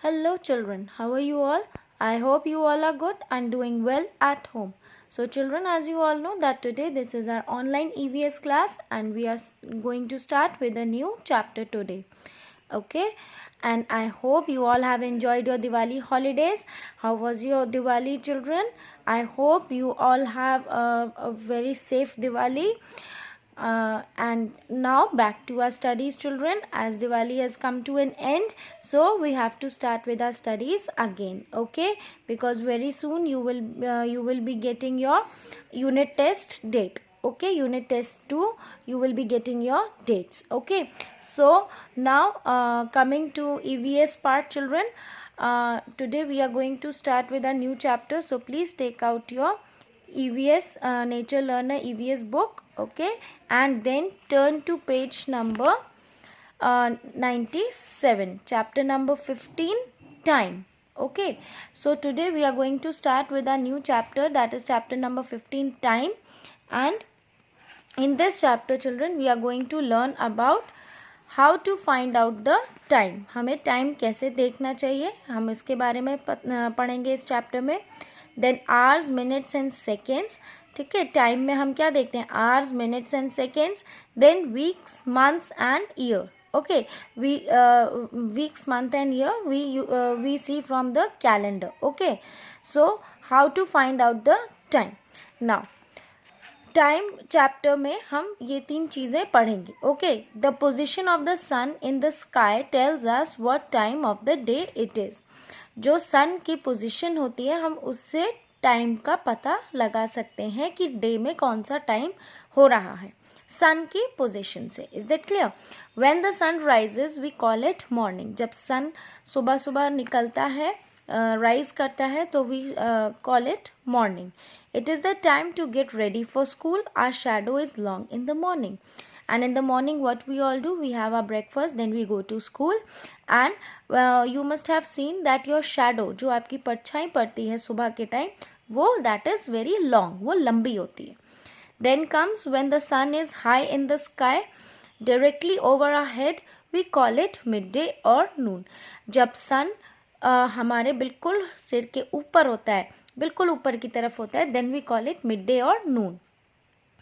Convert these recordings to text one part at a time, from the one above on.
Hello children, how are you all? I hope you all are good and doing well at home. So children, as you all know that today this is our online EVS class and we are going to start with a new chapter today. Okay, and I hope you all have enjoyed your Diwali holidays. How was your Diwali, children? I hope you all have a very safe Diwali. And now back to our studies, children, as Diwali has come to an end, so we have to start with our studies again. Okay, because very soon you will be getting your unit test date. Okay, unit test 2 you will be getting your dates. Okay, so now coming to EVS part, children, today we are going to start with a new chapter, so please take out your EVS Nature Learner EVS book. Okay, and then turn to page number 97, chapter number 15, time. Okay, so today we are going to start with a new chapter, that is chapter number 15, time. And in this chapter, children, we are going to learn about how to find out the time. हमें time कैसे देखना चाहिए, हम इसके बारे में पढ़ेंगे इस चैप्टर में. Then hours, minutes and seconds. ठीक है, टाइम में हम क्या देखते हैं? Hours, minutes and seconds. Then weeks, months and year. Okay, weeks, month and year we see from the calendar. Okay, so how to find out the time? Now time chapter में हम ये 3 चीज़ें पढ़ेंगे. Okay, the position of the sun in the sky tells us what time of the day it is. जो sun की position होती है हम उससे टाइम का पता लगा सकते हैं कि डे में कौन सा टाइम हो रहा है सन की पोजीशन से. Is that clear? When the sun rises we call it morning. जब सन सुबह सुबह निकलता है, राइज करता है, तो we call it morning. It is the time to get ready for school. Our shadow is long in the morning. And in the morning what we all do? We have our breakfast, then we go to school. And you must have seen that your shadow, जो आपकी परछाई पड़ती है सुबह के time, वो that is very long, वो लंबी होती है. Then comes when the sun is high in the sky, directly over our head, we call it midday or noon. जब sun हमारे बिल्कुल सिर के ऊपर होता है, बिल्कुल ऊपर की तरफ होता है, then we call it midday और noon.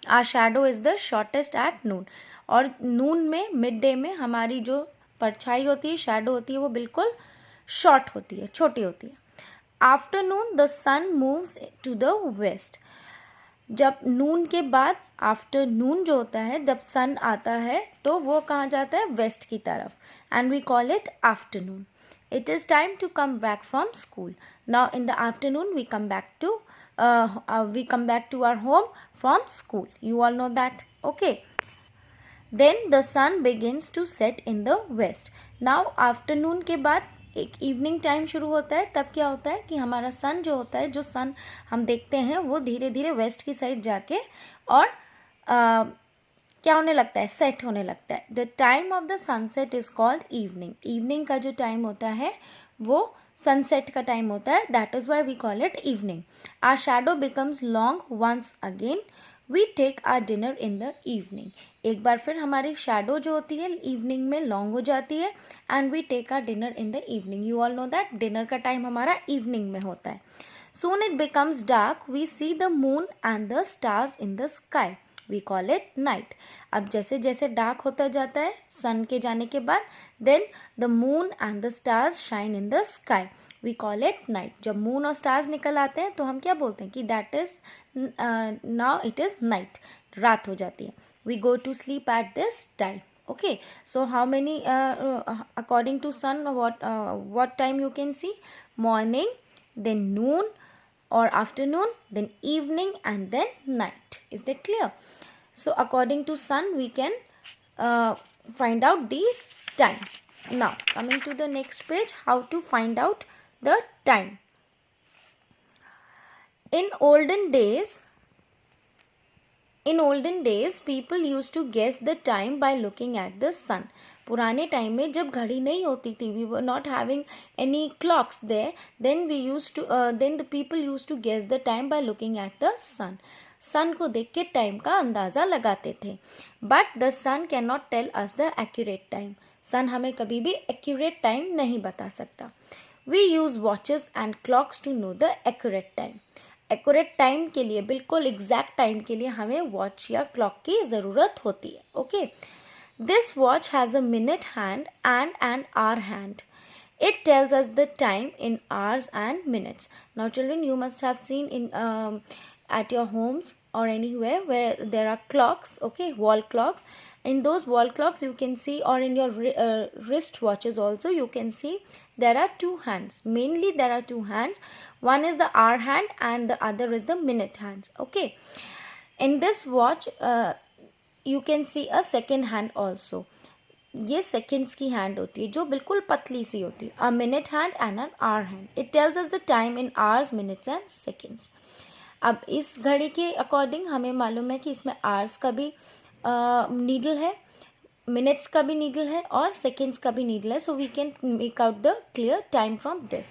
Our shadow is the shortest at noon. और नून में, मिड डे में हमारी जो परछाई होती है, शैडो होती है, वो बिल्कुल शॉर्ट होती है, छोटी होती है. Afternoon the sun moves to the west. जब नून के बाद आफ्टरनून जो होता है, जब सन आता है तो वो कहाँ जाता है? वेस्ट की तरफ. And we call it afternoon. It is time to come back from school. Now in the afternoon we come back to our home from school. You all know that. Okay. Then the sun begins to set in the west. Now afternoon के बाद एक evening time शुरू होता है. तब क्या होता है कि हमारा सन जो होता है, जो सन हम देखते हैं, वो धीरे धीरे वेस्ट की साइड जाके और क्या होने लगता है? सेट होने लगता है. The time of the sunset is called evening. Evening का जो टाइम होता है वो सनसेट का टाइम होता है. That is why we call it evening. Our shadow becomes long once again. We take our dinner in the evening. एक बार फिर हमारी शैडो जो होती है इवनिंग में लॉन्ग हो जाती है. And we take our dinner in the evening. You all know that dinner का टाइम हमारा इवनिंग में होता है. Soon it becomes dark. We see the moon and the stars in the sky. We call it night. अब जैसे जैसे dark होता जाता है सन के जाने के बाद, then the moon and the stars shine in the sky. We call it night. जब मून और स्टार्स निकल आते हैं तो हम क्या बोलते हैं कि that is now it is night. रात हो जाती है. We go to sleep at this time. Okay, so how many according to sun what time you can see? Morning, then noon or afternoon, then evening, and then night. Is that clear? So according to sun we can find out these time. Now coming to the next page, how to find out the time. In olden days people used to guess the time by looking at the sun. पुराने time में जब घड़ी नहीं होती थी, we were not having any clocks there, then the people used to guess the time by looking at the sun. Sun को देख के टाइम का अंदाज़ा लगाते थे. But the sun can not tell us the accurate time. Sun हमें कभी भी एक्यूरेट टाइम नहीं बता सकता. We use watches and clocks to know the accurate time. Accurate time के लिए, बिल्कुल एग्जैक्ट टाइम के लिए हमें वॉच या क्लॉक की ज़रूरत होती है. Okay, this watch has a minute hand and an hour hand. It tells us the time in hours and minutes. Now children, you must have seen in at your homes or anywhere where there are clocks, okay, wall clocks. In those wall clocks you can see, or in your wrist watches also you can see, there are two hands. Mainly there are two hands. One is the hour hand and the other is the minute hands. Okay, in this watch you can see a second hand also. ये seconds की hand होती है जो बिल्कुल पतली सी होती है. A minute hand and an hour hand. It tells us the time in hours, minutes and seconds. अब इस घड़ी के अकॉर्डिंग हमें मालूम है कि इसमें आवर्स का भी नीडल है, मिनट्स का भी नीडल है और सेकेंड्स का भी नीडल है. So we can make out the clear time from this.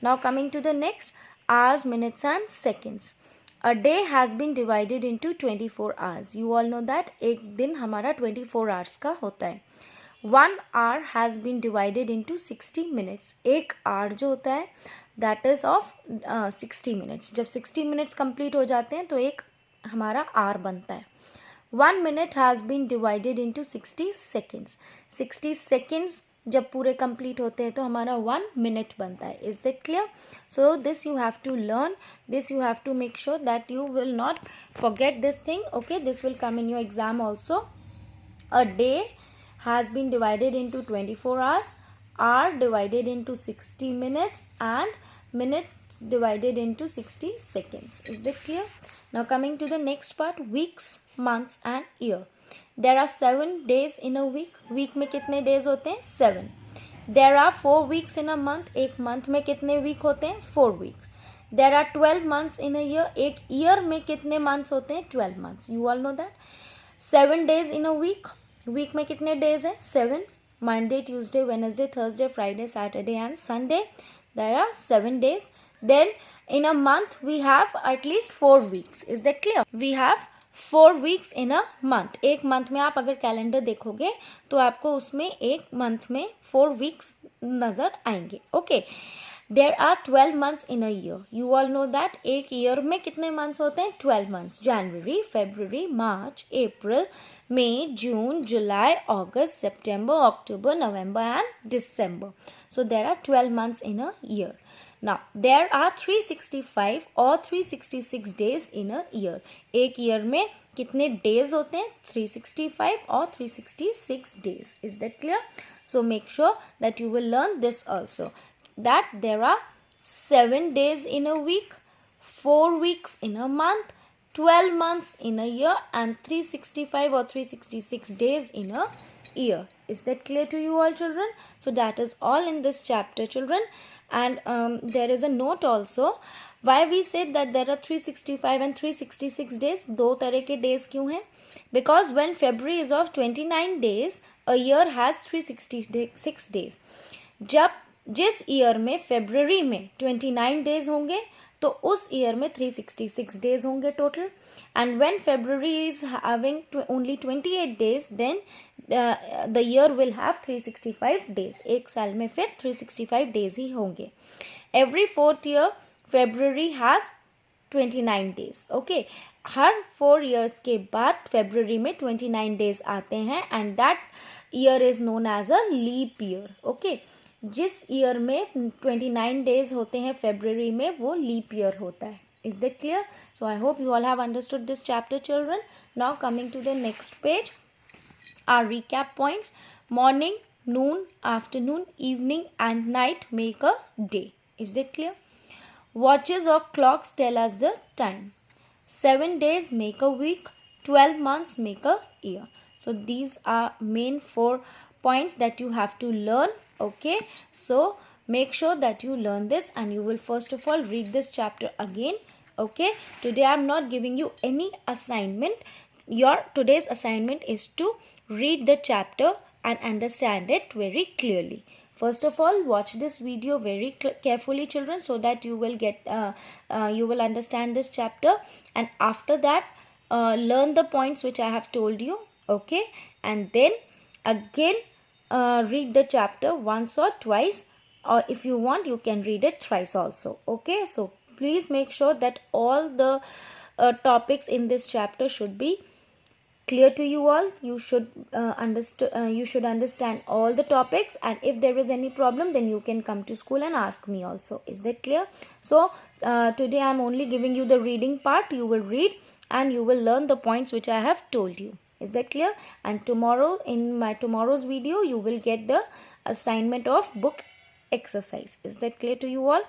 Now coming to the next, hours, minutes and seconds. A day has been divided into 24 hours. You all know that एक दिन हमारा 24 hours का होता है. 1 hour has been divided into 60 minutes. एक hour जो होता है that is of 60 minutes. जब 60 minutes complete हो जाते हैं तो एक हमारा hour बनता है. 1 minute has been divided into 60 seconds. 60 seconds जब पूरे complete होते हैं तो हमारा 1 minute बनता है. Is that clear? So this you have to learn. This you have to make sure that you will not forget this thing. Okay, this will come in your exam also. A day has been divided into 24 hours, hour divided into 60 minutes and minutes divided into 60 seconds. Is that clear? Now coming to the next part, weeks, months and year. There are 7 days in a week. Week में कितने days होते हैं? 7. There are 4 weeks in a month. एक month में कितने week होते हैं? 4 weeks. There are 12 months in a year. एक year में कितने months होते हैं? 12 months. You all know that. 7 days in a week. Week में कितने डेज हैं? 7. Monday, Tuesday, Wednesday, Thursday, Friday, Saturday and Sunday. There are 7 days. Then in a month we have at least 4 weeks. Is that clear? We have 4 weeks in a month. एक month में आप अगर calendar देखोगे तो आपको उसमें एक मंथ में 4 weeks नजर आएंगे. Okay, There are 12 months in a year. You all know that एक year में कितने months होते हैं? 12 months. January, February, March, April, May, June, July, August, September, October, November and December. So there are 12 months in a year. Now there are 365 or 366 days in a year. एक year में कितने days होते हैं? 365 or 366 days. Is that clear? So make sure that you will learn this also. That there are 7 days in a week, 4 weeks in a month, 12 months in a year and 365 or 366 days in a year. Is that clear to you all children? So that is all in this chapter children. And there is a note also. Why we said that there are 365 and 366 days? दो तरह के days क्यों हैं? Because when February is of 29 days, a year has 366 days. जब जिस year में February में 29 days होंगे तो उस ईयर में 366 डेज होंगे total. And when February is having only 28 days, then the year will have 365 days. एक साल में फिर 365 डेज ही होंगे. Every 4th year February has 29 days. Okay, हर 4 years के बाद फेब्रुवरी में 29 डेज आते हैं and that year is known as a leap year. Okay, जिस ईयर में 29 डेज होते हैं फेब्रुवरी में वो लीप ईयर होता है. Is that clear? So I hope you all have understood this chapter children. Now coming to the next page, our recap points. Morning, noon, afternoon, evening and night make a day. Is that clear? Watches or clocks tell us the time. 7 days make a week, 12 months make a year. So these are main 4 points that you have to learn. Okay, so make sure that you learn this and you will first of all read this chapter again. Okay, today I'm not giving you any assignment. Your today's assignment is to read the chapter and understand it very clearly. First of all, watch this video very carefully children, so that you will get you will understand this chapter, and after that learn the points which I have told you. Okay, and then again read the chapter once or twice, or if you want you can read it thrice also. Okay, so please make sure that all the topics in this chapter should be clear to you all. You should understand all the topics, and if there is any problem then you can come to school and ask me also. Is that clear? So today I am only giving you the reading part. You will read and you will learn the points which I have told you. Is that clear? And tomorrow, in my tomorrow's video, you will get the assignment of book exercise. Is that clear to you all?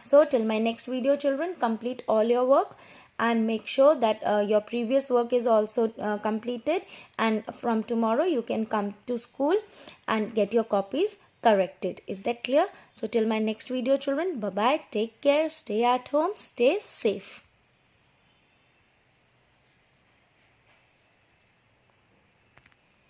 So till my next video, children, complete all your work and make sure that your previous work is also completed, and from tomorrow you can come to school and get your copies corrected. Is that clear? So till my next video, children, bye bye, take care, stay at home, stay safe.